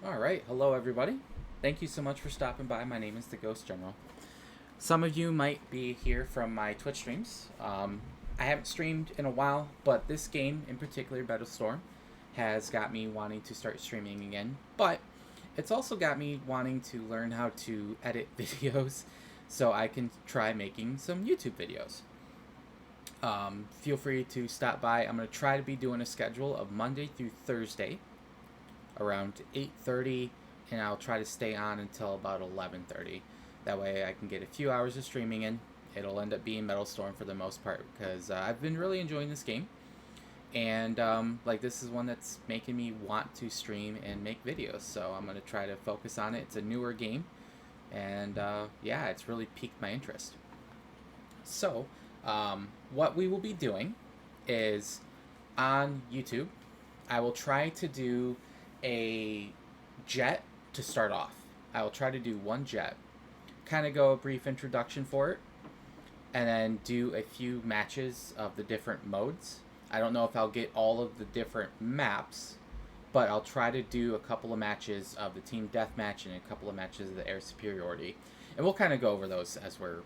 Alright, hello everybody. Thank you so much for stopping by. My name is TheGhOsTGeneral. Some of you might be here from my Twitch streams. I haven't streamed in a while, but this game in particular, Metalstorm, has got me wanting to start streaming again. But it's also got me wanting to learn how to edit videos so I can try making some YouTube videos. Feel free to stop by. I'm going to try to be doing a schedule of Monday through Thursday around 8:30, and I'll try to stay on until about 11:30. That way I can get a few hours of streaming in. It'll end up being Metalstorm for the most part because I've been really enjoying this game, and like this is one that's making me want to stream and make videos. So I'm gonna try to focus on it. It's a newer game, and yeah, it's really piqued my interest. So what we will be doing is on YouTube, I will try to do a jet to start off. I will try to do one jet, kind of go a brief introduction for it, and then do a few matches of the different modes. I don't know if I'll get all of the different maps, but I'll try to do a couple of matches of the team deathmatch and a couple of matches of the air superiority. And we'll kind of go over those as we're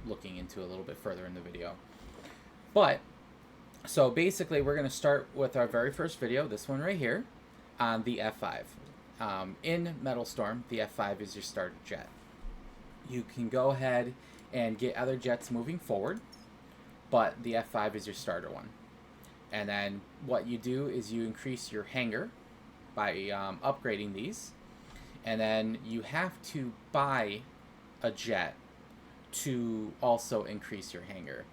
looking into a little bit further in the video. But, so basically we're going to start with our very first video, this one right here, on the F-5. In Metalstorm, the F-5 is your starter jet. You can go ahead and get other jets moving forward, but the F-5 is your starter one. And then what you do is you increase your hangar by upgrading these, and then you have to buy a jet to also increase your hangar.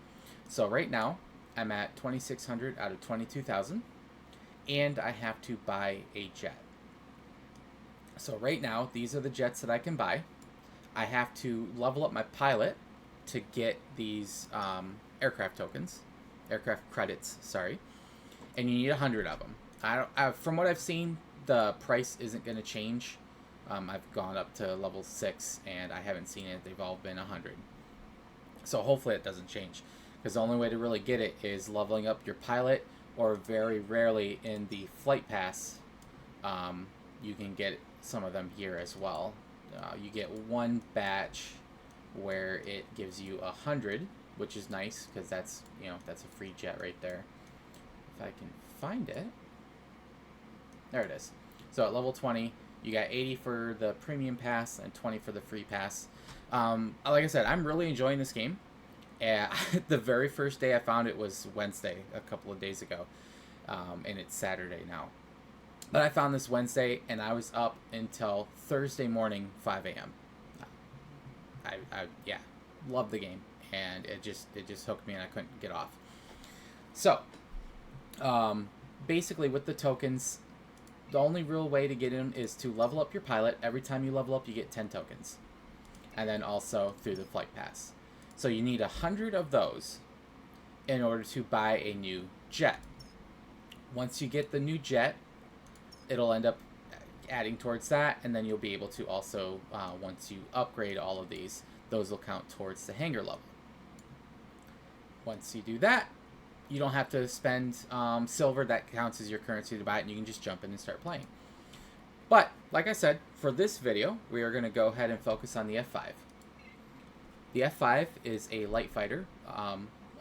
So right now I'm at 2,600 out of 22,000, and I have to buy a jet. So right now these are the jets that I can buy. I have to level up my pilot to get these aircraft credits, sorry, and you need 100 of them. From what I've seen, the price isn't going to change. I've gone up to level 6 and I haven't seen it. They've all been 100. So hopefully it doesn't change, because the only way to really get it is leveling up your pilot, or very rarely in the flight pass, you can get some of them here as well. You get one batch where it gives you 100, which is nice because that's that's a free jet right there. If I can find it, there it is. So at level 20, you got 80 for the premium pass and 20 for the free pass. Like I said, I'm really enjoying this game. The very first day I found it was Wednesday, a couple of days ago, and it's Saturday now. But I found this Wednesday, and I was up until Thursday morning, 5 a.m. Yeah, love the game, and it just hooked me, and I couldn't get off. So, basically, with the tokens, the only real way to get in is to level up your pilot. Every time you level up, you get 10 tokens, and then also through the flight pass. So you need 100 of those in order to buy a new jet. Once you get the new jet, it'll end up adding towards that, and then you'll be able to also, once you upgrade all of these, those will count towards the hangar level. Once you do that, you don't have to spend silver. That counts as your currency to buy it, and you can just jump in and start playing. But, like I said, for this video, we are going to go ahead and focus on the F-5. The F-5 is a light fighter.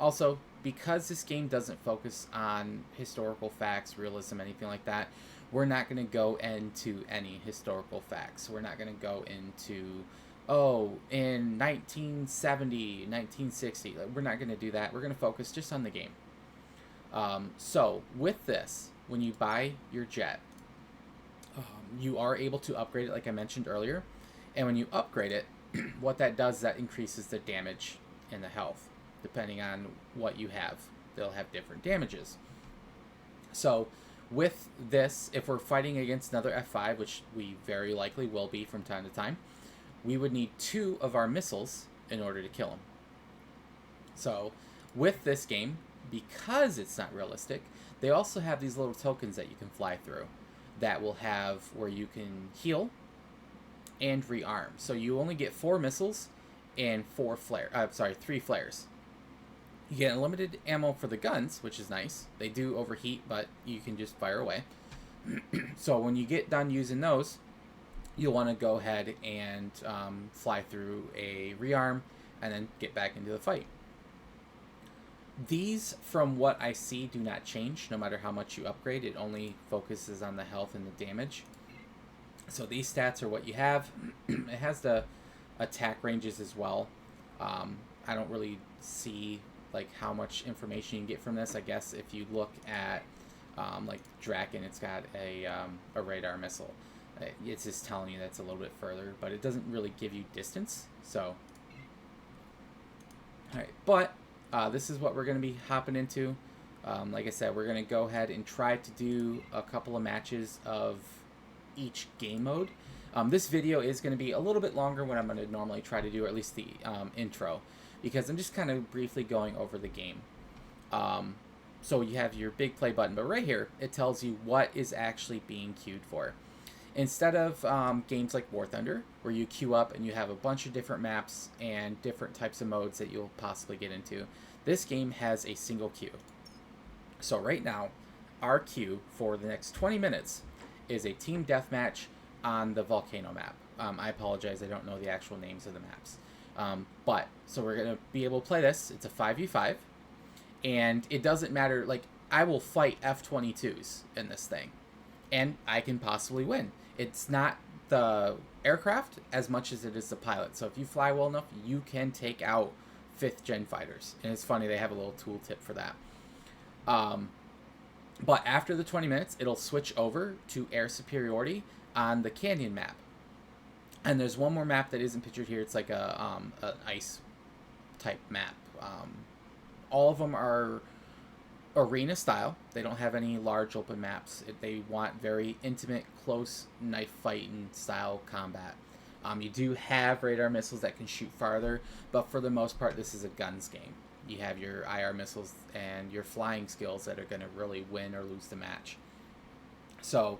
Also, because this game doesn't focus on historical facts, realism, anything like that, we're not going to go into any historical facts. We're not going to go into, oh, in 1970, 1960. We're not going to do that. We're going to focus just on the game. So, with this, when you buy your jet, you are able to upgrade it like I mentioned earlier. And when you upgrade it, what that does is that increases the damage and the health. Depending on what you have, they'll have different damages. So with this, if we're fighting against another F-5, which we very likely will be from time to time, we would need 2 of our missiles in order to kill him. So with this game, because it's not realistic, they also have these little tokens that you can fly through that will have where you can heal and rearm. So you only get 4 missiles and 3 flares. You get unlimited ammo for the guns, which is nice. They do overheat, but you can just fire away. So when you get done using those, you'll want to go ahead and fly through a rearm and then get back into the fight. These, from what I see, do not change no matter how much you upgrade. It only focuses on the health and the damage. So these stats are what you have. It has the attack ranges as well. I don't really see like how much information you can get from this. I guess if you look at like Draken, it's got a radar missile. It's just telling you that's a little bit further, but it doesn't really give you distance. So, all right, but this is what we're going to be hopping into. Like I said, we're going to go ahead and try to do a couple of matches of each game mode. This video is going to be a little bit longer when I'm going to normally try to do, or at least the intro, because I'm just kind of briefly going over the game. So you have your big play button, but right here it tells you what is actually being queued for. Instead of games like War Thunder, where you queue up and you have a bunch of different maps and different types of modes that you'll possibly get into, this game has a single queue. So right now, our queue for the next 20 minutes is a team deathmatch on the volcano map. I apologize, I don't know the actual names of the maps. But, so we're going to be able to play this. It's a 5v5. And it doesn't matter, like, I will fight F-22s in this thing. And I can possibly win. It's not the aircraft as much as it is the pilot. So if you fly well enough, you can take out 5th gen fighters. And it's funny, they have a little tooltip for that. But after the 20 minutes, it'll switch over to air superiority on the canyon map. And there's one more map that isn't pictured here. It's like an ice type map. All of them are arena style. They don't have any large open maps. They want very intimate, close knife fighting style combat. You do have radar missiles that can shoot farther, but for the most part, this is a guns game. You have your IR missiles and your flying skills that are going to really win or lose the match. So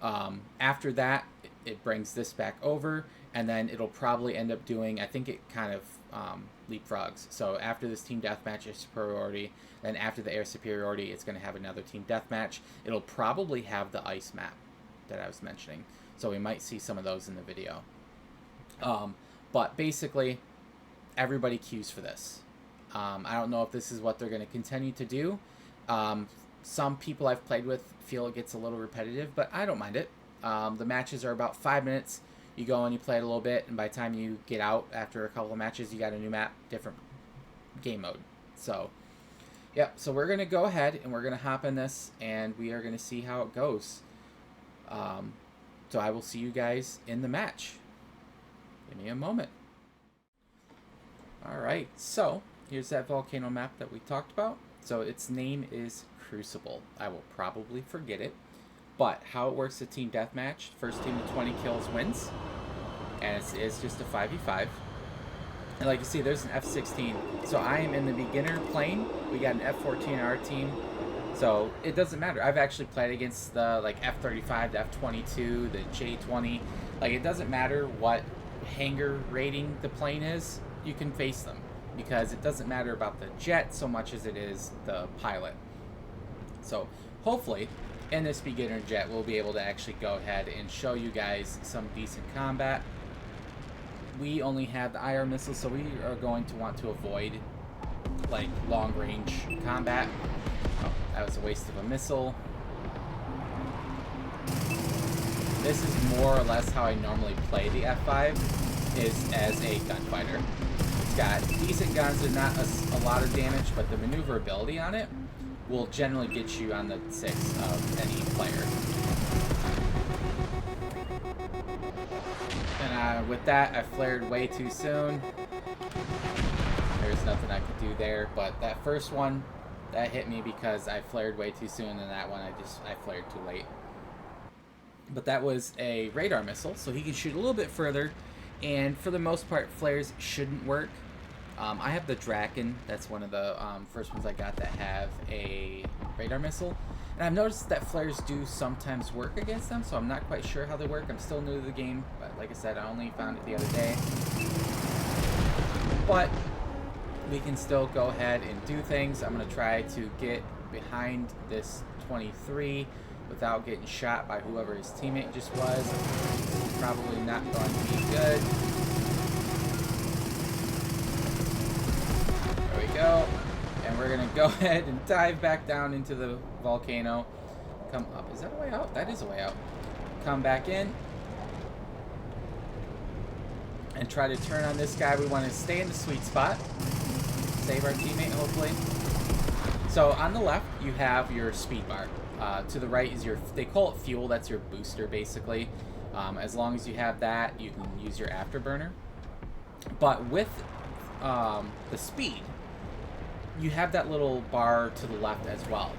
after that, it brings this back over, and then it'll probably end up doing, I think it kind of leapfrogs. So after this team deathmatch is superiority, then after the air superiority, it's going to have another team deathmatch. It'll probably have the ice map that I was mentioning. So we might see some of those in the video. But basically, everybody queues for this. I don't know if this is what they're going to continue to do. Some people I've played with feel it gets a little repetitive, but I don't mind it. The matches are about 5 minutes. You go and you play it a little bit, and by the time you get out after a couple of matches, you got a new map, different game mode. So, yep, so we're going to go ahead and we're going to hop in this, and we are going to see how it goes. So I will see you guys in the match. Give me a moment. Alright, so here's that volcano map that we talked about. So its name is Crucible. I will probably forget it. But how it works, a team deathmatch. First team to 20 kills wins. And it's just a 5v5. And like you see, there's an F-16. So I am in the beginner plane. We got an F-14 in our team. So it doesn't matter. I've actually played against the like F-35, the F-22, the J-20. Like it doesn't matter what hangar rating the plane is. You can face them. Because it doesn't matter about the jet so much as it is the pilot. So hopefully in this beginner jet we'll be able to actually go ahead and show you guys some decent combat. We only have the IR missiles, so we are going to want to avoid like long range combat. Oh, that was a waste of a missile. This is more or less how I normally play the F-5, is as a gunfighter. It's got decent guns, they're not a lot of damage, but the maneuverability on it will generally get you on the 6 of any player. And with that, I flared way too soon. There's nothing I could do there, but that first one, that hit me because I flared way too soon, and that one I flared too late. But that was a radar missile, so he can shoot a little bit further, and for the most part, flares shouldn't work. I have the Draken. That's one of the first ones I got that have a radar missile. And I've noticed that flares do sometimes work against them, so I'm not quite sure how they work. I'm still new to the game, but like I said, I only found it the other day. But we can still go ahead and do things. I'm going to try to get behind this 23 without getting shot by whoever his teammate just was. Probably not going to be good. There we go. And we're going to go ahead and dive back down into the volcano. Come up. Is that a way out? That is a way out. Come back in. And try to turn on this guy. We want to stay in the sweet spot. Save our teammate, hopefully. So on the left, you have your speed bar. To the right is your, they call it fuel. That's your booster, basically. As long as you have that, you can use your afterburner. But with the speed, you have that little bar to the left as well.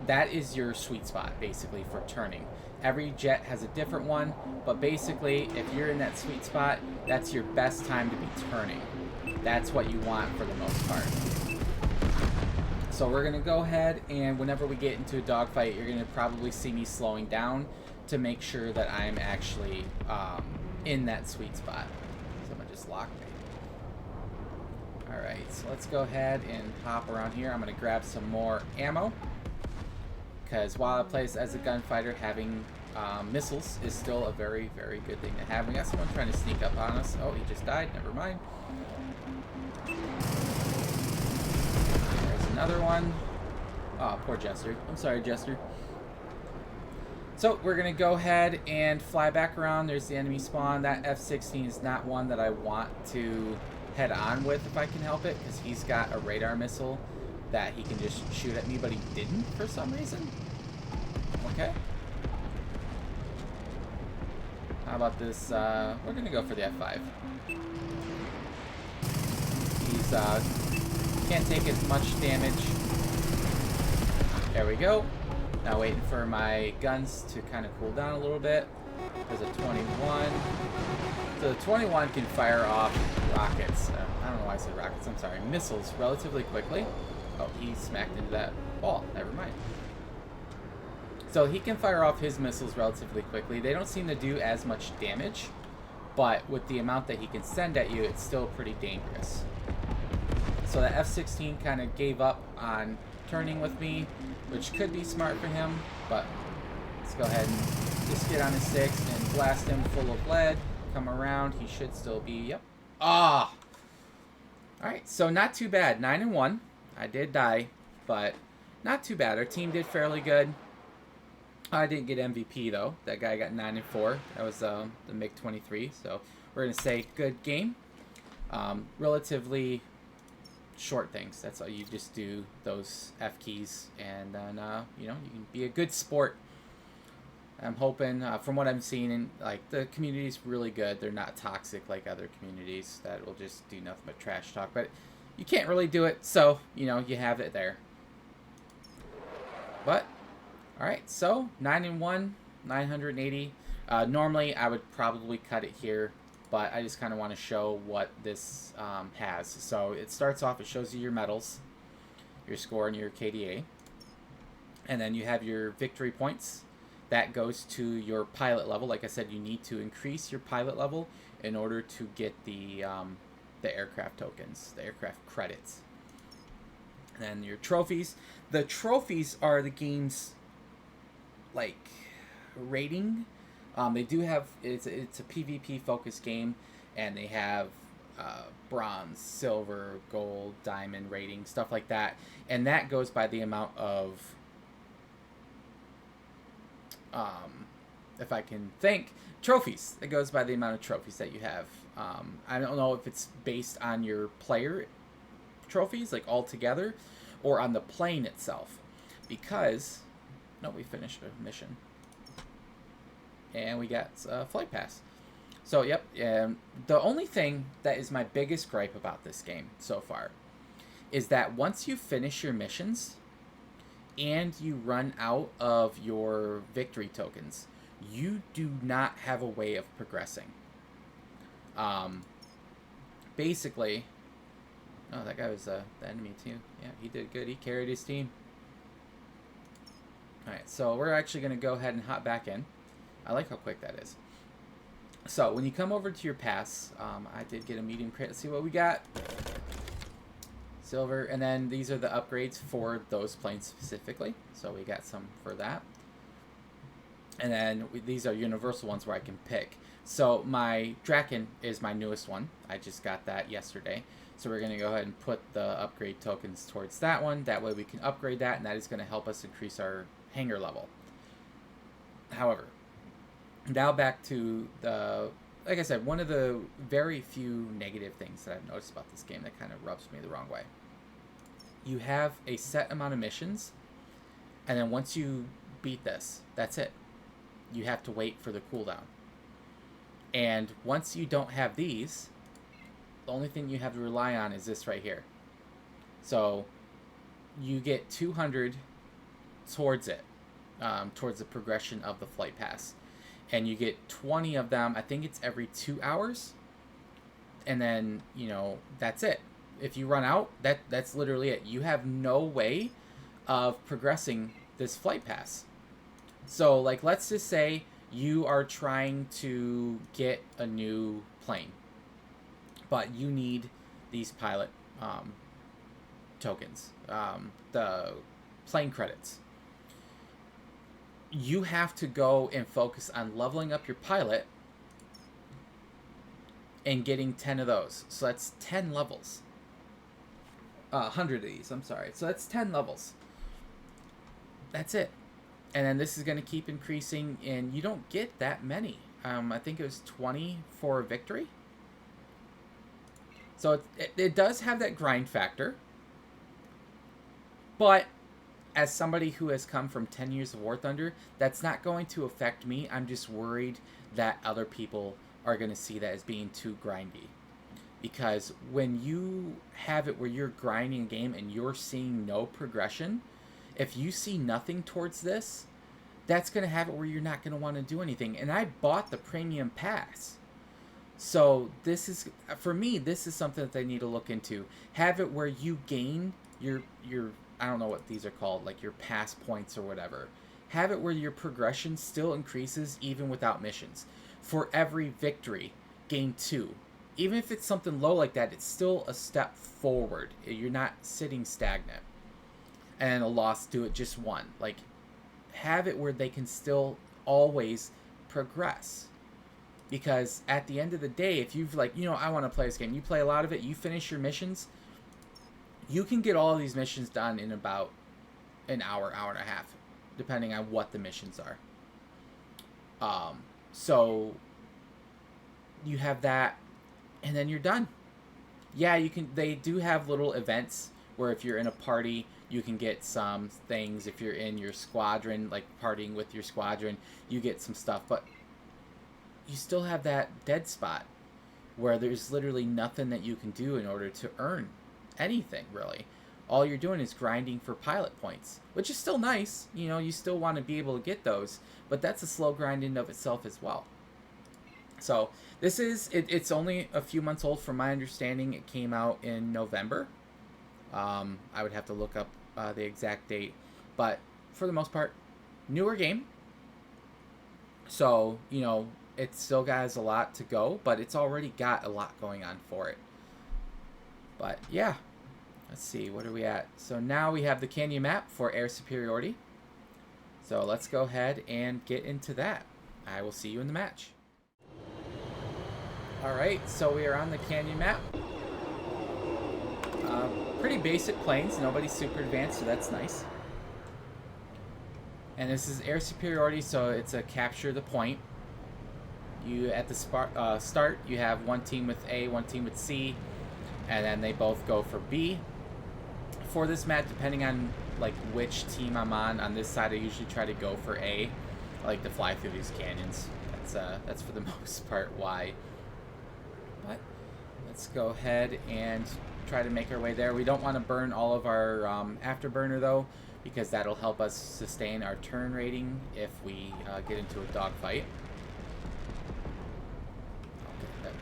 That is your sweet spot, basically, for turning. Every jet has a different one, but basically, if you're in that sweet spot, that's your best time to be turning. That's what you want for the most part. So we're going to go ahead, and whenever we get into a dogfight, you're going to probably see me slowing down to make sure that I'm actually in that sweet spot. Someone just locked me. Alright, so let's go ahead and hop around here. I'm going to grab some more ammo. Because while I play as a gunfighter, having missiles is still a very, very good thing to have. We got someone trying to sneak up on us. Oh, he just died. Never mind. There's another one. Oh, poor Jester. I'm sorry, Jester. So we're going to go ahead and fly back around. There's the enemy spawn. That F-16 is not one that I want to head on with if I can help it, because he's got a radar missile that he can just shoot at me, but he didn't for some reason. Okay. How about this? We're going to go for the F-5. He's can't take as much damage. There we go. Now waiting for my guns to kind of cool down a little bit. There's a 21. So the 21 can fire off rockets. I don't know why I said rockets. I'm sorry. Missiles relatively quickly. Oh, he smacked into that wall. Never mind. So he can fire off his missiles relatively quickly. They don't seem to do as much damage, but with the amount that he can send at you, it's still pretty dangerous. So the F-16 kind of gave up on turning with me, which could be smart for him, but let's go ahead and just get on his 6 and blast him full of lead. Come around. He should still be, yep. Ah! Alright, so not too bad. 9-1. I did die, but not too bad. Our team did fairly good. I didn't get MVP, though. That guy got 9-4. That was the MiG-23. So we're going to say good game. Relatively short things. That's all. You just do those F keys, and then, you know, you can be a good sport. I'm hoping, from what I'm seeing, and like, the community's really good. They're not toxic like other communities that will just do nothing but trash talk. But you can't really do it, so, you know, you have it there. But, alright, so 9-1, 980. Normally, I would probably cut it here, but I just kind of want to show what this has. So it starts off, it shows you your medals, your score, and your KDA. And then you have your victory points. That goes to your pilot level. Like I said, you need to increase your pilot level in order to get the aircraft tokens, the aircraft credits. And then your trophies. The trophies are the game's, like, rating. They do have, it's a PvP focused game, and they have bronze, silver, gold, diamond rating, stuff like that. And that goes by the amount of, if I can think, trophies. It goes by the amount of trophies that you have. I don't know if it's based on your player trophies, like all together, or on the plane itself. Because, no, we finished a mission. And we got a flight pass. So, yep. The only thing that is my biggest gripe about this game so far is that once you finish your missions and you run out of your victory tokens, you do not have a way of progressing. Basically, oh, that guy was the enemy too. Yeah, he did good. He carried his team. Alright, so we're actually going to go ahead and hop back in. I like how quick that is. So, when you come over to your pass, I did get a medium crate. Let's see what we got. Silver, and then these are the upgrades for those planes specifically. So we got some for that. And then these are universal ones where I can pick. So my Draken is my newest one. I just got that yesterday. So we're going to go ahead and put the upgrade tokens towards that one. That way we can upgrade that, and that is going to help us increase our hangar level. However, now back to the, like I said, one of the very few negative things that I've noticed about this game that kind of rubs me the wrong way. You have a set amount of missions, and then once you beat this, that's it. You have to wait for the cooldown. And once you don't have these, the only thing you have to rely on is this right here. So you get 200 towards it, towards the progression of the flight pass. And you get 20 of them, I think it's every 2 hours. And then, you know, that's it. If you run out, that's literally it. You have no way of progressing this flight pass. So, like, let's just say you are trying to get a new plane, but you need these pilot tokens, the plane credits. You have to go and focus on leveling up your pilot and getting 10 of those. So that's 10 levels. 100 of these, I'm sorry. So that's 10 levels. That's it. And then this is going to keep increasing, and you don't get that many. I think it was 20 for victory. So it does have that grind factor. But as somebody who has come from 10 years of War Thunder, that's not going to affect me. I'm just worried that other people are going to see that as being too grindy. Because when you have it where you're grinding a game and you're seeing no progression, if you see nothing towards this, that's going to have it where you're not going to want to do anything. And I bought the premium pass. So this is, for me, this is something that they need to look into. Have it where you gain your I don't know what these are called, like your pass points or whatever. Have it where your progression still increases even without missions. For every victory, gain 2. Even if it's something low like that, it's still a step forward. You're not sitting stagnant. And a loss, do it just 1. Like, have it where they can still always progress. Because at the end of the day, if you've like, you know, I want to play this game, you play a lot of it, you finish your missions, you can get all of these missions done in about an hour, hour and a half, depending on what the missions are. So you have that, and then you're done. Yeah, you can. They do have little events where if you're in a party, you can get some things. If you're in your squadron, like partying with your squadron, you get some stuff. But you still have that dead spot where there's literally nothing that you can do in order to earn anything, really. All you're doing is grinding for pilot points, which is still nice. You know, you still want to be able to get those, but that's a slow grind in of itself as well. So this is, it's only a few months old from my understanding. It came out in November. I would have to look up the exact date, but for the most part, newer game. So, you know, it still has a lot to go, but it's already got a lot going on for it. But yeah, let's see, what are we at? So now we have the canyon map for air superiority. So let's go ahead and get into that. I will see you in the match. Alright, so we are on the canyon map. Pretty basic planes, nobody's super advanced, so that's nice. And this is air superiority, so it's a capture the point. You at the start, you have one team with A, one team with C, and then they both go for B. For this map, depending on like which team I'm on this side, I usually try to go for A. I like to fly through these canyons. That's for the most part why. But let's go ahead and try to make our way there. We don't want to burn all of our afterburner though, because that'll help us sustain our turn rating if we get into a dogfight.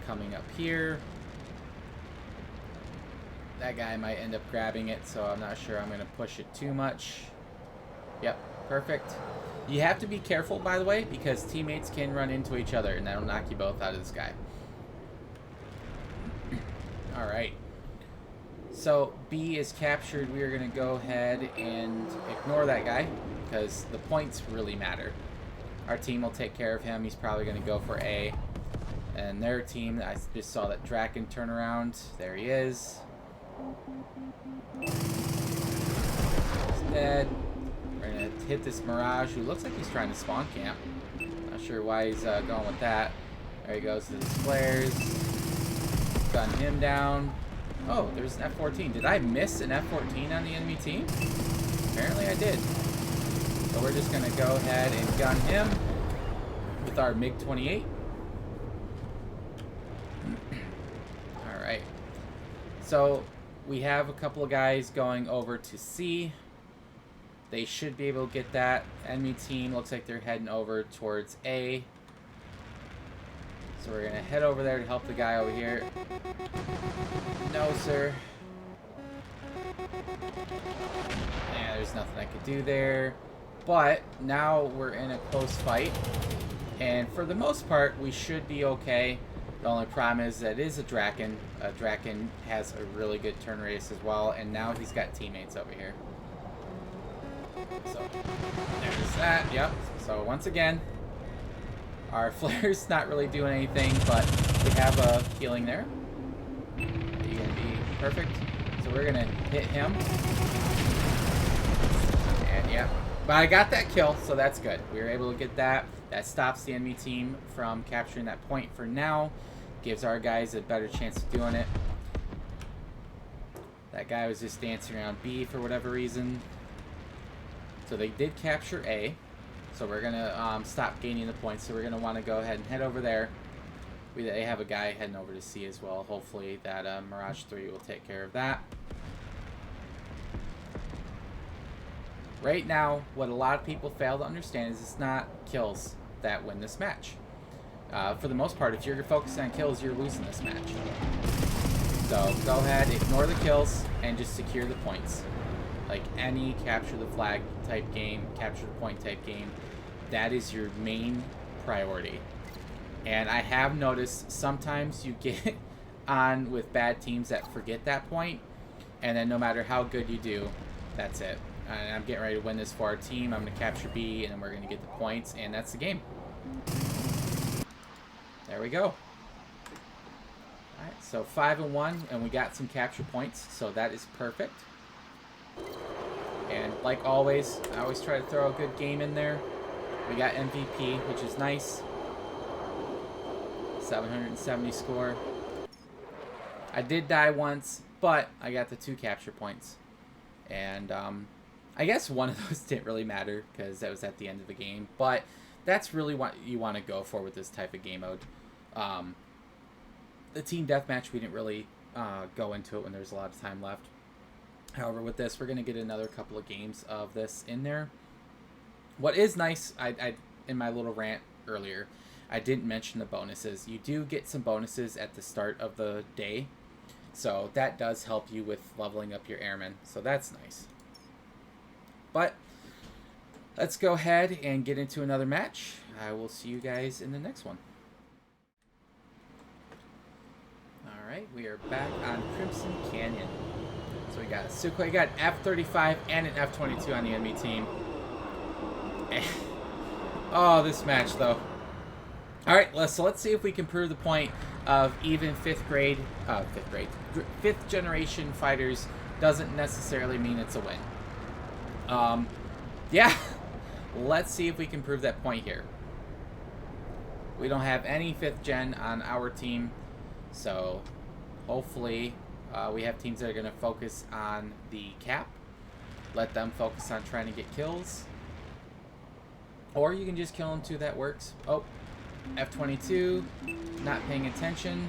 Coming up here. That guy might end up grabbing it, so I'm not sure I'm going to push it too much. Yep, perfect. You have to be careful, by the way, because teammates can run into each other, and that'll knock you both out of the sky. Alright. So, B is captured. We are going to go ahead and ignore that guy, because the points really matter. Our team will take care of him. He's probably going to go for A. And their team, I just saw that Draken turn around. There he is. He's dead. We're going to hit this Mirage, who looks like he's trying to spawn camp. Not sure why he's going with that. There he goes to his flares. Gun him down. Oh, there's an F-14. Did I miss an F-14 on the enemy team? Apparently I did. So we're just going to go ahead and gun him with our MiG-28. Alright. So we have a couple of guys going over to C. They should be able to get that. Enemy team looks like they're heading over towards A. So we're going to head over there to help the guy over here. No, sir. Yeah, there's nothing I could do there. But now we're in a close fight. And for the most part, we should be okay. The only problem is that it is a Draken. Draken has a really good turn radius as well. And now he's got teammates over here. So there's that. Yep. So once again, our flare's not really doing anything, but we have a healing there. Are you going to be perfect? So we're going to hit him. And yeah. But I got that kill, so that's good. We were able to get that. That stops the enemy team from capturing that point for now. Gives our guys a better chance of doing it. That guy was just dancing around B for whatever reason. So they did capture A. So we're going to stop gaining the points. So we're going to want to go ahead and head over there. They have a guy heading over to C as well. Hopefully that Mirage 3 will take care of that. Right now, what a lot of people fail to understand is it's not kills that win this match. For the most part, if you're focusing on kills, you're losing this match. So go ahead, ignore the kills, and just secure the points. Like any capture the flag type game, capture the point type game, that is your main priority. And I have noticed sometimes you get on with bad teams that forget that point, and then no matter how good you do, that's it. And I'm getting ready to win this for our team. I'm going to capture B, and then we're going to get the points, and that's the game. There we go. Alright, so 5-1, and we got some capture points, so that is perfect. And like always, I always try to throw a good game in there. We got MVP, which is nice. 770 score. I did die once, but I got the 2 capture points. And I guess one of those didn't really matter because that was at the end of the game. But that's really what you want to go for with this type of game mode. The team deathmatch, we didn't really go into it when there was a lot of time left. However, with this, we're going to get another couple of games of this in there. What is nice, I in my little rant earlier, I didn't mention the bonuses. You do get some bonuses at the start of the day. So that does help you with leveling up your airmen. So that's nice. But let's go ahead and get into another match. I will see you guys in the next one. Alright, we are back on Crimson Canyon. So we got Sukhoi, we got F-35 and an F-22 on the enemy team. Oh, this match though. Alright, so let's see if we can prove the point of even fifth generation fighters doesn't necessarily mean it's a win. Yeah, let's see if we can prove that point here. We don't have any 5th gen on our team, so hopefully we have teams that are going to focus on the cap. Let them focus on trying to get kills. Or you can just kill them too, that works. Oh, F-22, not paying attention.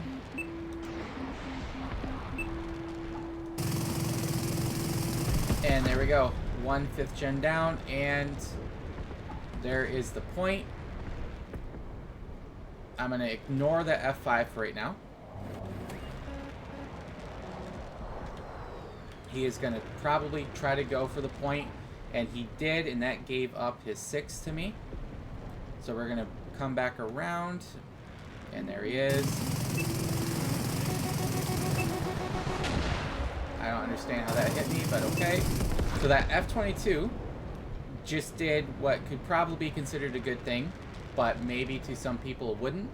And there we go. 1 5th gen down, and there is the point. I'm going to ignore the F-5 for right now. He is going to probably try to go for the point, and he did, and that gave up his 6 to me. So we're going to come back around, and there he is. I don't understand how that hit me, but okay. So that F-22 just did what could probably be considered a good thing. but maybe to some people it wouldn't.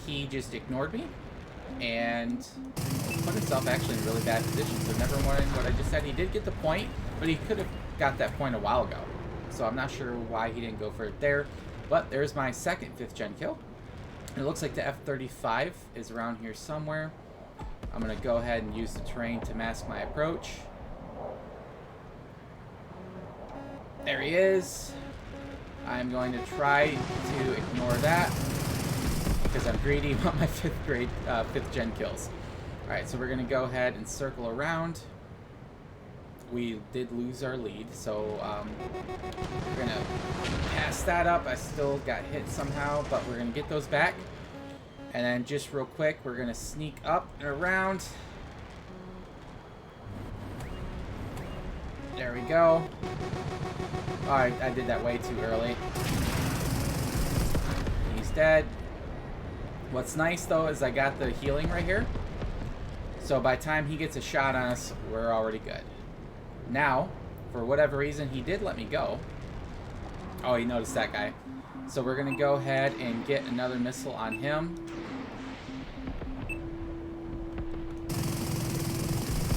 He just ignored me and put himself actually in a really bad position. So never mind what I just said. He did get the point, but he could have got that point a while ago. So I'm not sure why he didn't go for it there. But there's my second 5th gen kill. It looks like the F-35 is around here somewhere. I'm going to go ahead and use the terrain to mask my approach. There he is. I'm going to try to ignore that because I'm greedy. I want my 5th gen kills. Alright, so we're going to go ahead and circle around. We did lose our lead, so we're going to pass that up. I still got hit somehow, but we're going to get those back. And then just real quick, we're going to sneak up and around. There we go. Oh, I did that way too early. He's dead. What's nice, though, is I got the healing right here. So by the time he gets a shot on us, we're already good. Now, for whatever reason, he did let me go. Oh, he noticed that guy. So we're going to go ahead and get another missile on him.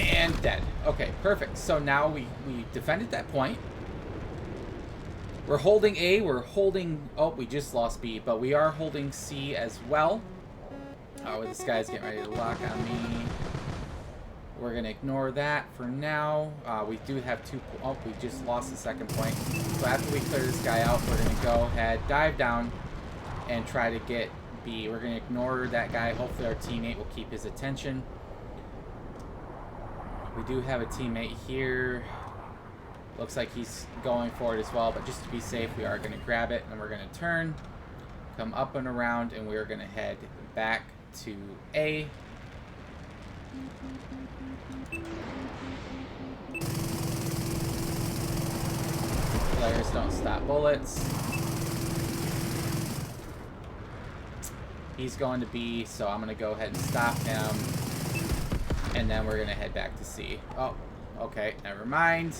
And dead. Okay, perfect. So now we defended that point. We're holding A. We're holding... Oh, we just lost B. But we are holding C as well. Oh, this guy's getting ready to lock on me. We're going to ignore that for now. We do have 2... Oh, we just lost the second point. So after we clear this guy out, we're going to go ahead, dive down, and try to get B. We're going to ignore that guy. Hopefully our teammate will keep his attention. We do have a teammate here. Looks like he's going for it as well, but just to be safe, we are going to grab it, and we're going to turn, come up and around, and we're going to head back to A. Players don't stop bullets. He's going to B, so I'm going to go ahead and stop him. And then we're going to head back to C. Oh, okay, never mind.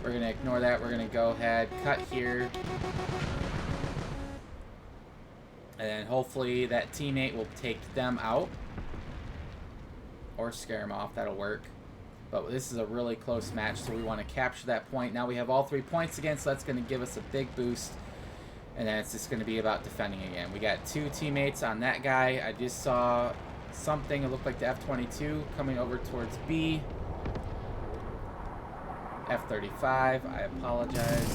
We're going to ignore that. We're going to go ahead, cut here. And then hopefully that teammate will take them out. Or scare them off. That'll work. But this is a really close match, so we want to capture that point. Now we have all 3 points again, so that's going to give us a big boost. And then it's just going to be about defending again. We got 2 teammates on that guy. I just saw something. It looked like the F-22 coming over towards B. F-35. I apologize.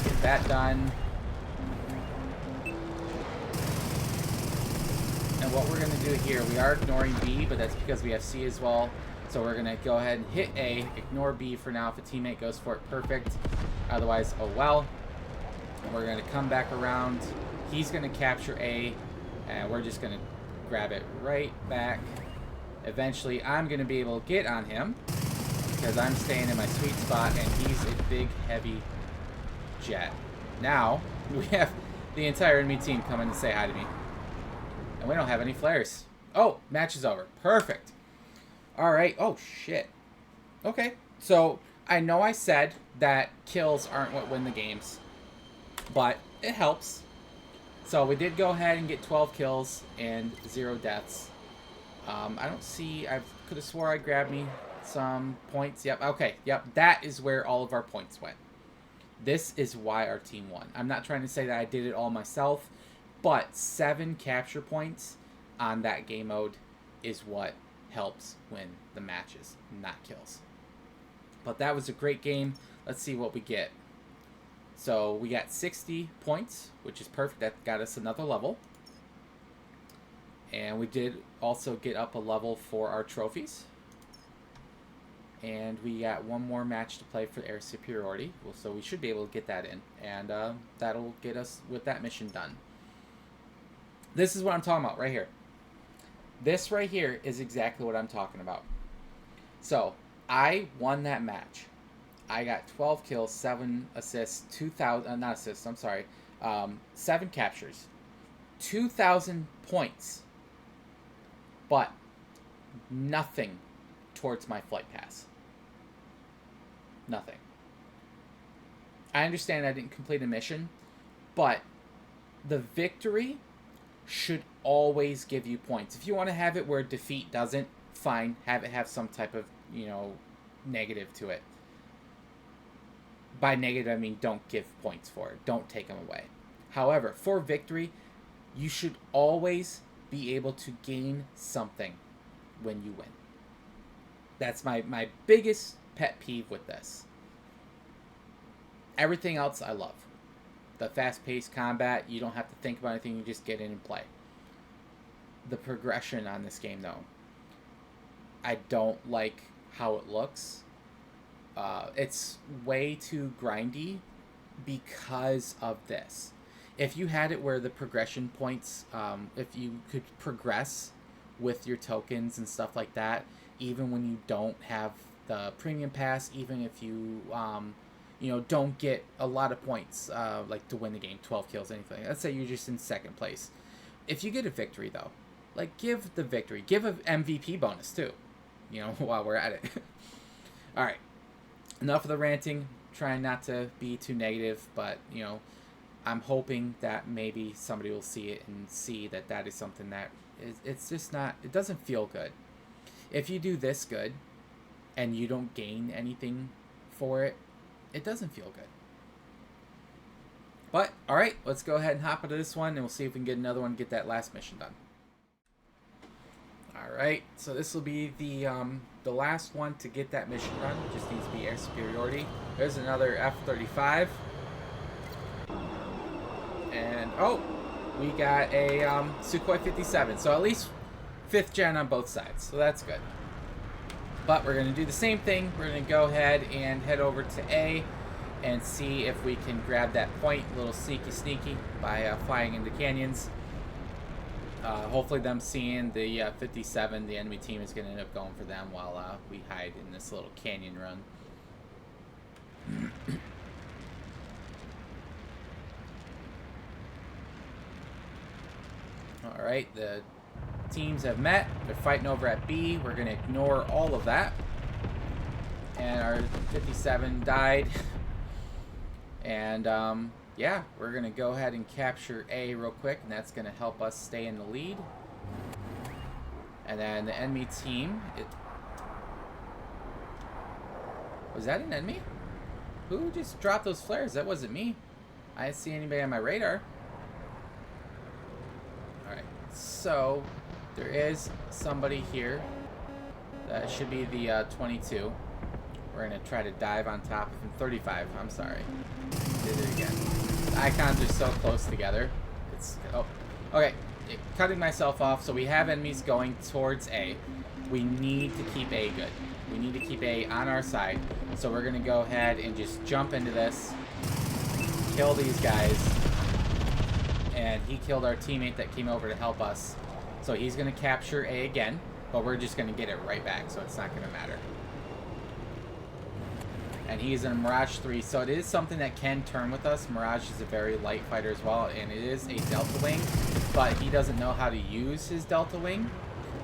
Get that done. And what we're going to do here, we are ignoring B, but that's because we have C as well. So we're going to go ahead and hit A, ignore B for now. If a teammate goes for it, perfect. Otherwise, oh well. And we're going to come back around. He's going to capture A, and we're just going to grab it right back. Eventually, I'm going to be able to get on him because I'm staying in my sweet spot, and he's a big, heavy jet. Now, we have the entire enemy team coming to say hi to me. And we don't have any flares. Oh, match is over. Perfect. All right. Oh, shit. Okay. So, I know I said that kills aren't what win the games, but it helps. So, we did go ahead and get 12 kills and 0 deaths. I don't see... I could have swore I grabbed me some points. Yep. Okay. Yep. That is where all of our points went. This is why our team won. I'm not trying to say that I did it all myself, but 7 capture points on that game mode is what helps win the matches, not kills. But that was a great game. Let's see what we get. So we got 60 points, which is perfect. That got us another level. And we did also get up a level for our trophies. And we got one more match to play for air superiority. Well, so we should be able to get that in. And that'll get us with that mission done. This is what I'm talking about right here. This right here is exactly what I'm talking about. So, I won that match. I got 12 kills, 7 assists, 2,000... not assists, I'm sorry. 7 captures. 2,000 points. But nothing towards my flight pass. Nothing. I understand I didn't complete a mission, but the victory should always give you points. If you want to have it where defeat doesn't, fine, have it have some type of, you know, negative to it. By negative, I mean don't give points for it. Don't take them away. However, for victory, you should always be able to gain something when you win. That's my biggest pet peeve with this. Everything else I love. The fast-paced combat, you don't have to think about anything, you just get in and play. The progression on this game, though, I don't like how it looks. It's way too grindy because of this. If you had it where the progression points, if you could progress with your tokens and stuff like that, even when you don't have the premium pass, even if you, you know, don't get a lot of points, like to win the game, 12 kills, anything. Let's say you're just in second place. If you get a victory, though, like, give the victory. Give an MVP bonus, too, you know, while we're at it. All right. Enough of the ranting. Trying not to be too negative, but, you know, I'm hoping that maybe somebody will see it and see that that is something that it's just not, it doesn't feel good. If you do this good and you don't gain anything for it, it doesn't feel good. But, alright, let's go ahead and hop into this one, and we'll see if we can get another one and get that last mission done. Alright, so this will be the last one to get that mission done. It just needs to be air superiority. There's another F-35. And, oh, we got a Sukhoi 57. So at least 5th gen on both sides. So that's good. But we're going to do the same thing. We're going to go ahead and head over to A and see if we can grab that point, a little sneaky by flying into canyons. Hopefully them seeing the 57, the enemy team is going to end up going for them while we hide in this little canyon run. Alright, the teams have met. They're fighting over at B. We're going to ignore all of that. And our 57 died. And, yeah, we're going to go ahead and capture A real quick, and that's going to help us stay in the lead. And then the enemy team... Was that an enemy? Who just dropped those flares? That wasn't me. I didn't see anybody on my radar. Alright, so there is somebody here. That should be the 22. We're going to try to dive on top of him. 35, I'm sorry. Did it again. The icons are so close together. It's... Oh. Okay. Cutting myself off. So we have enemies going towards A. We need to keep A good. We need to keep A on our side. So we're going to go ahead and just jump into this. Kill these guys. And he killed our teammate that came over to help us. So he's going to capture A again. But we're just going to get it right back. So it's not going to matter. And he's in a Mirage 3, so it is something that can turn with us. Mirage is a very light fighter as well, and it is a Delta Wing, but he doesn't know how to use his Delta Wing.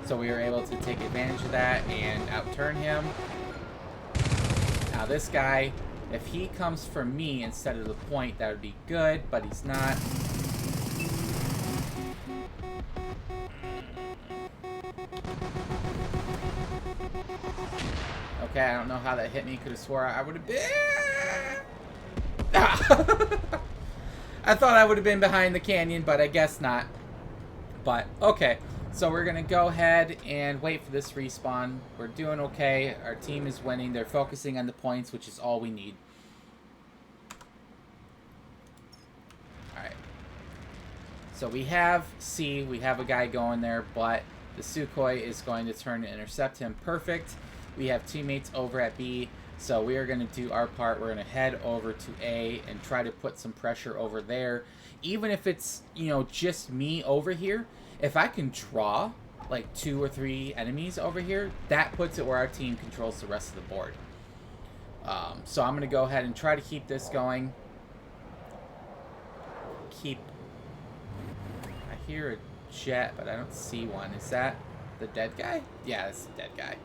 So we were able to take advantage of that and outturn him. Now this guy, if he comes for me instead of the point, that would be good, but he's not. Okay, I don't know how that hit me. Could have swore I would have been... I thought I would have been behind the canyon, but I guess not. But, okay. So we're going to go ahead and wait for this respawn. We're doing okay. Our team is winning. They're focusing on the points, which is all we need. Alright. So we have C. We have a guy going there, but the Sukhoi is going to turn and intercept him. Perfect. We have teammates over at B, so we are going to do our part. We're going to head over to A and try to put some pressure over there. Even if it's, you know, just me over here, if I can draw like 2 or 3 enemies over here, that puts it where our team controls the rest of the board. So I'm going to go ahead and try to keep this going. I hear a jet, but I don't see one. Is that the dead guy? Yeah, that's the dead guy.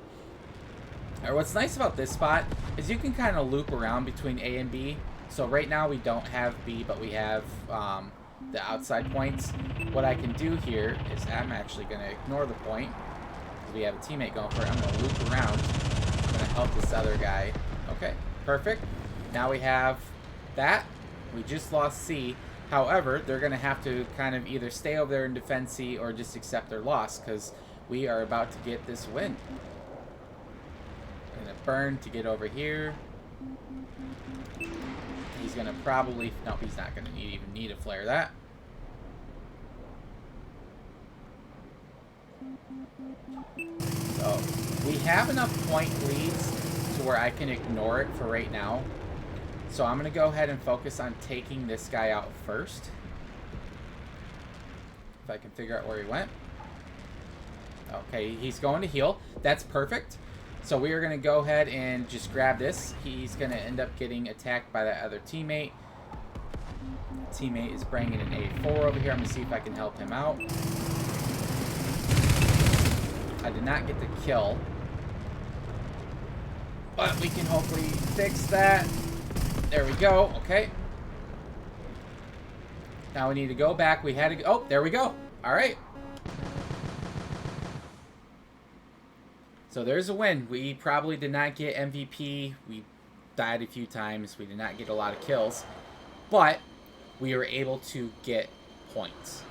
Or what's nice about this spot is you can kind of loop around between A and B So right now we don't have B, but we have the outside points. What I can do here is I'm actually going to ignore the point because we have a teammate going for it. I'm going to loop around. I'm going to help this other guy. Okay, perfect. Now we have that. We just lost C. However, they're going to have to kind of either stay over there and defend C or just accept their loss because we are about to get this win. I'm going to burn to get over here. He's going to probably... No, he's not going to even need to flare that. So, we have enough point leads to where I can ignore it for right now. So I'm going to go ahead and focus on taking this guy out first. If I can figure out where he went. Okay, he's going to heal. That's perfect. So we are going to go ahead and just grab this. He's going to end up getting attacked by that other teammate. Teammate is bringing an A4 over here. I'm going to see if I can help him out. I did not get the kill. But we can hopefully fix that. There we go. Okay. Now we need to go back. We had to go. Oh, there we go. All right. So there's a win. We probably did not get MVP. We died a few times. We did not get a lot of kills. But we were able to get points.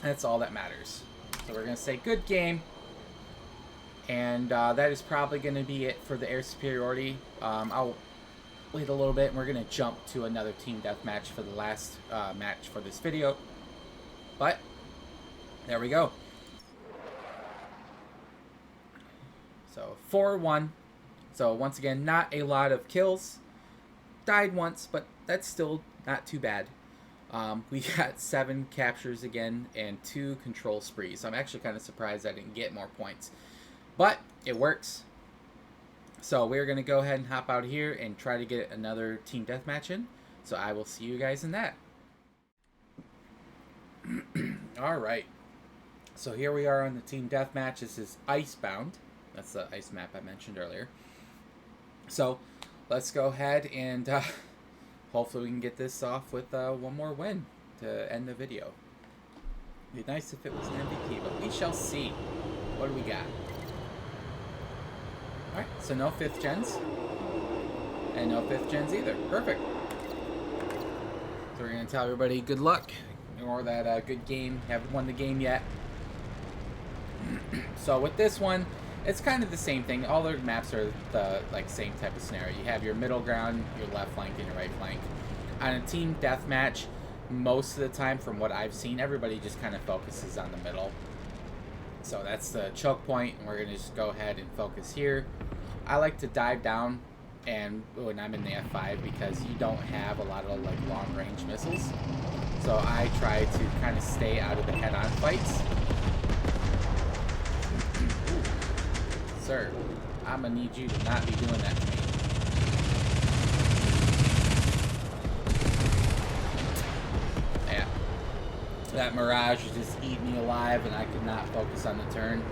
That's all that matters. So we're going to say good game. And that is probably going to be it for the air superiority. I'll wait a little bit and we're going to jump to another team deathmatch for the last match for this video. But there we go. So 4-1. So once again, not a lot of kills. Died once, but that's still not too bad. We got 7 captures again and 2 control sprees. So I'm actually kind of surprised I didn't get more points. But it works. So we're going to go ahead and hop out here and try to get another team deathmatch in. So I will see you guys in that. Alright. So here we are on the team deathmatch. This is Icebound. That's the ice map I mentioned earlier. So let's go ahead and hopefully we can get this off with one more win to end the video. It'd be nice if it was an MVP, but we shall see. What do we got? Alright, so no 5th gens. And no 5th gens either. Perfect. So we're going to tell everybody good luck. Or that good game. Haven't won the game yet. So with this one, it's kind of the same thing. All the maps are the same type of scenario. You have your middle ground, your left flank, and your right flank. On a team deathmatch, most of the time, from what I've seen, everybody just kind of focuses on the middle. So that's the choke point, and we're going to just go ahead and focus here. I like to dive down and when I'm in the F-5 because you don't have a lot of long-range missiles. So I try to kind of stay out of the head-on fights. Sir, I'm going to need you to not be doing that to me. Yeah. That Mirage was just eating me alive and I could not focus on the turn.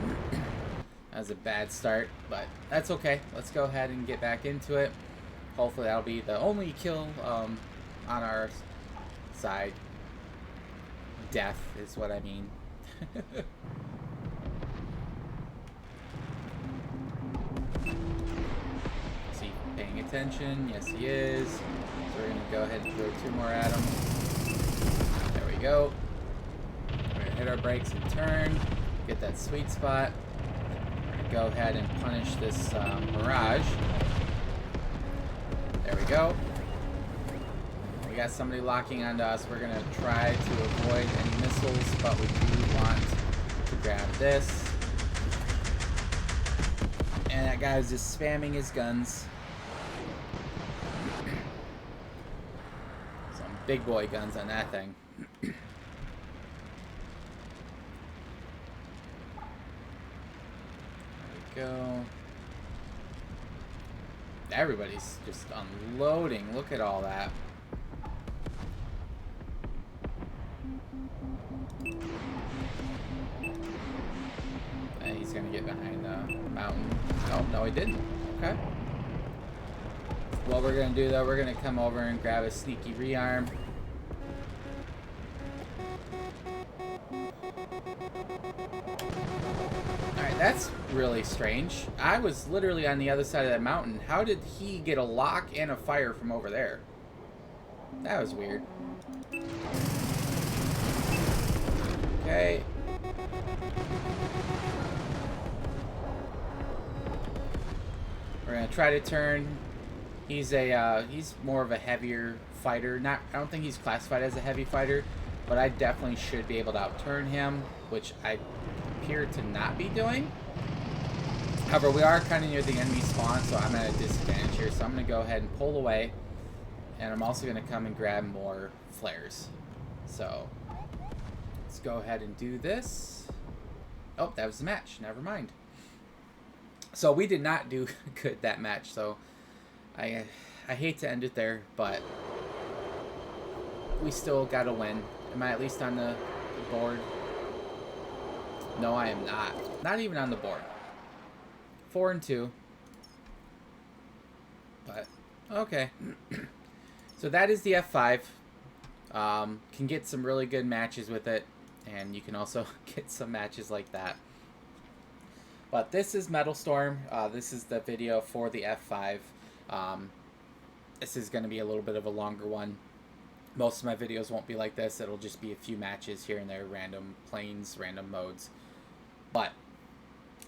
That was a bad start, but that's okay. Let's go ahead and get back into it. Hopefully that'll be the only kill on our side. Death is what I mean. Is he paying attention? Yes, he is. So we're going to go ahead and throw 2 more at him. There we go. We're going to hit our brakes and turn. Get that sweet spot. We're going to go ahead and punish this Mirage. There we go. We got somebody locking onto us. We're going to try to avoid any missiles, but we do want to grab this. And that guy was just spamming his guns. Some big boy guns on that thing. There we go. Everybody's just unloading. Look at all that. And he's gonna get behind the mountain. Oh, no, he didn't. Okay. What we're going to do, though, we're going to come over and grab a sneaky rearm. Alright, that's really strange. I was literally on the other side of that mountain. How did he get a lock and a fire from over there? That was weird. Okay. We're gonna try to turn. He's more of a heavier fighter. I don't think he's classified as a heavy fighter, but I definitely should be able to outturn him, which I appear to not be doing. However, we are kind of near the enemy spawn, so I'm at a disadvantage here. So I'm gonna go ahead and pull away, and I'm also gonna come and grab more flares. So let's go ahead and do this. Oh, that was the match. Never mind. So we did not do good that match. So I hate to end it there, but we still got to win. Am I at least on the board? No, I am not. Not even on the board. 4-2. But okay. So that is the F-5. Can get some really good matches with it, and you can also get some matches like that. But this is Metalstorm. This is the video for the F-5. This is going to be a little bit of a longer one. Most of my videos won't be like this. It'll just be a few matches here and there, random planes, random modes. But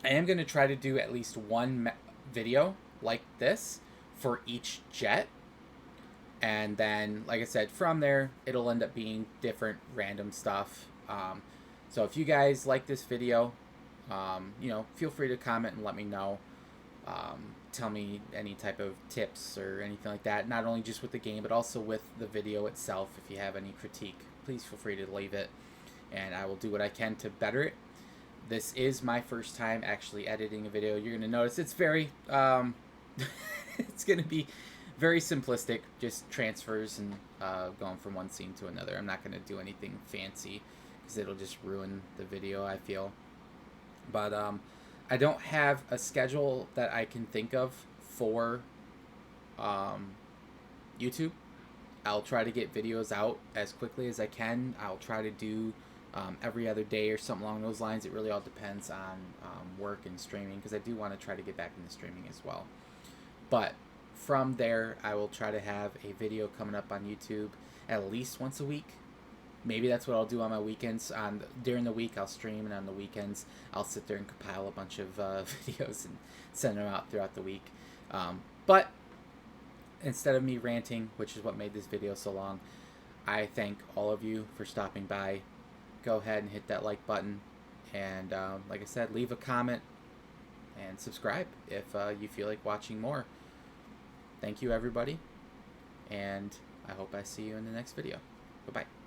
I am going to try to do at least one video like this for each jet. And then, like I said, from there, it'll end up being different random stuff. So if you guys like this video, you know, feel free to comment and let me know. Tell me any type of tips or anything like that. Not only just with the game, but also with the video itself. If you have any critique, please feel free to leave it, and I will do what I can to better it. This is my first time actually editing a video. You're gonna notice it's very, it's gonna be very simplistic, just transfers and going from one scene to another. I'm not gonna do anything fancy because it'll just ruin the video, I feel. But I don't have a schedule that I can think of for YouTube. I'll try to get videos out as quickly as I can. I'll try to do every other day or something along those lines. It really all depends on work and streaming, because I do want to try to get back into streaming as well. But from there, I will try to have a video coming up on YouTube at least once a week. Maybe that's what I'll do on my weekends. During the week, I'll stream, and on the weekends, I'll sit there and compile a bunch of videos and send them out throughout the week. But instead of me ranting, which is what made this video so long, I thank all of you for stopping by. Go ahead and hit that like button, and like I said, leave a comment and subscribe if you feel like watching more. Thank you, everybody, and I hope I see you in the next video. Bye-bye.